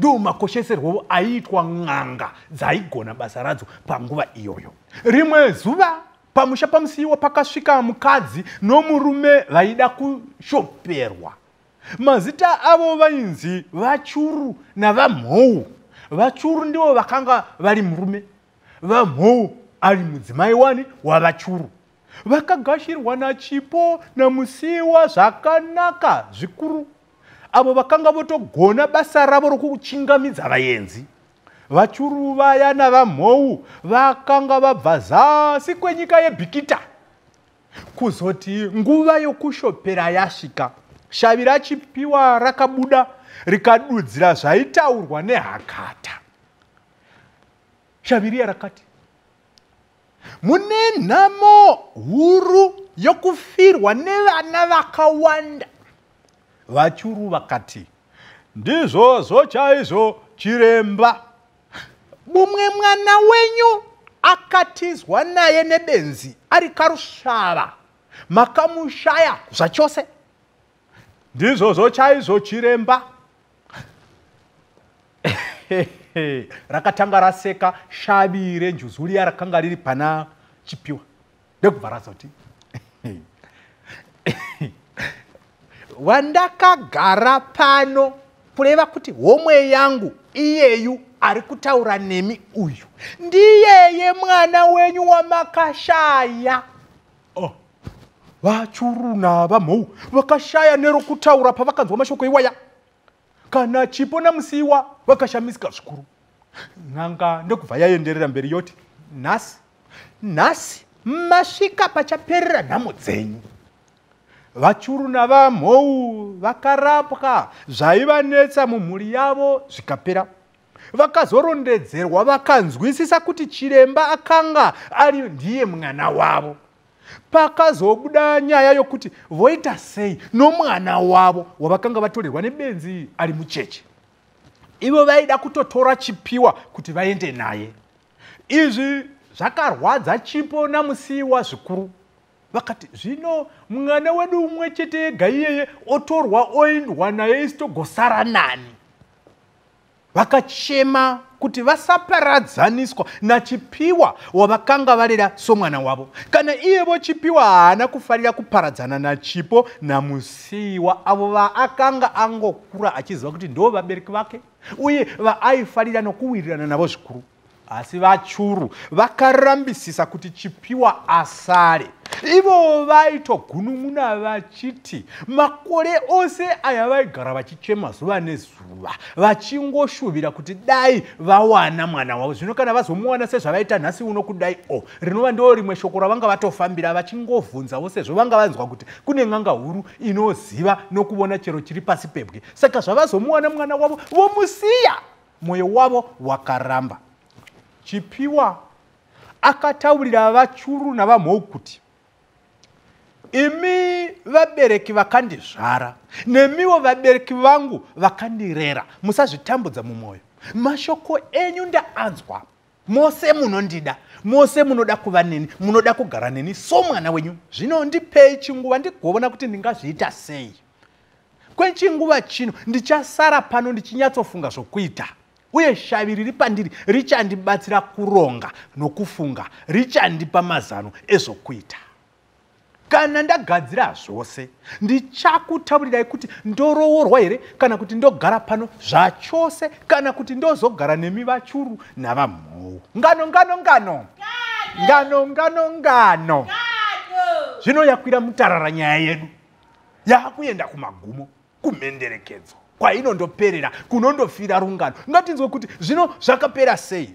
ndo makosheserwo aitwa n'anga dzaigona basa radzo panguva iyoyo. Rimwe zuva pamusha pamusiyiwa pakasvika mukadzi nomurume vaida kushoperwa. Mazita avo vainzi Vachuru naVamhou. Vachuru ndivo vakanga vari murume, Vamhou ari mudzimai wani waVachuru. Vakagashirwa nachipo namusiyiwa zvakanaka zvikuru. Avo vakanga votogona basa ravo rokuchingamidza vaenzi. Vachuru vaya naVamhou vakanga vabva zasi kwenyika yeBhikita. Kuzoti nguva yokushopera yasvika, shavi rachipiwa rakabuda rikadudzira zvaitaurwa neHakata. Shavi riya rakati, mune nhamo huru yokufirwa nevana vakawanda. Vachuru vakati, ndizvozvo chaizvo chiremba. Mumwe mwana wenyu akatizwa naye nebenzi ari karushava, makamushaya zvachose. Ndizvozvo chaizvo chiremba. Rakatanga raseka shavi renjuzu riya rakanga riri pana chipiwa. Ndokubva razoti, wandakagara pano kureva kuti homwe yangu iyeyu ari kutaura nemi uyu ndiyeye mwana wenyu wamakashaya. Vachuru naVamhou vakashaya nerokutaura pavakanzwa mashoko iwaya. Kana chipo namusiyiwa vakashamisika zvikuru. N'anga ndokubva yaenderera mberi yoti, nhasi masvika pachaperera nhamo dzenyu. Vachuru naVamhou vakarapwa zvaivanetsa mumhuri yavo zvikapera. Vakazorondedzerwa vakanzwisisa kuti chiremba akanga ari ndiye mwana wavo. Pakazobuda nyaya yokuti voita sei nomwana wavo wavakanga vatorerwa nebenzi ari mucheche. Ivo vaida kutotora chipiwa kuti vaende naye. Izvi zvakarwadza chipo namusiyiwa zvikuru. Vakati, zvino mwana wedu umwe chete ega iyeye otorwa oendwa naye isitogosara nani. Vakachema kuti vasaparadzaniswa nachipiwa wavakanga varera somwana wavo. Kana iyevo chipiwa haana kufarira kuparadzana nachipo namusiyiwa avo vaakanga angokura achiziva kuti ndo vabereki vake uye vaaifarira nokuwirirana navo zvikuru. Asi Vachuru vakarambisisa kuti chipiwa asare. Ivo vaitogunun'una vachiti makore ose aya vaigara vachichema zuva nezuva vachingoshuvira kuti dai vawana mwana wavo. Zvino kana vazomuwana sezvavaita nhasi uno kudai rinova ndo rimwe shoko ravanga vatofambira vachingovhunzawo sezvo vanga vanzwa kuti kune n'anga huru inoziva nokuona chero chiri pasi pebwe. Saka zvavazomuwana mwana wavo vomusiya. Mwoyo wavo wakaramba. Chipiwa akataurira Vachuru naVamhou kuti, imi vabereki vakandizvara nemiwo vabereki vangu vakandirera, musazvitambudza mumwoyo. Mashoko enyu ndaanzwa. Mose munondida, mose munoda kuva neni, munoda kugara neni somwana wenyu. Zvino ndipei chinguva ndigoona kuti ndingazviita sei. Kwechinguva chino ndichasara pano ndichinyatsofunga zvokuita. Uye shavi riri pandiri richandibatsira kuronga nokufunga, richandipa mazano ezvokuita. Kana ndagadzira zvose, ndichakutaurirai kuti ndoroorwa here kana kuti ndogara pano zvachose kana kuti ndozogara nemi Vachuru naVamhou. Ngano. Zvino yakwira mutarara nyaya yedu. Yakuenda kumagumo, kumhenderekedzo. Kwainondoperera kunondofira rungano. Ngatinzwe kuti zvino zvakapera sei.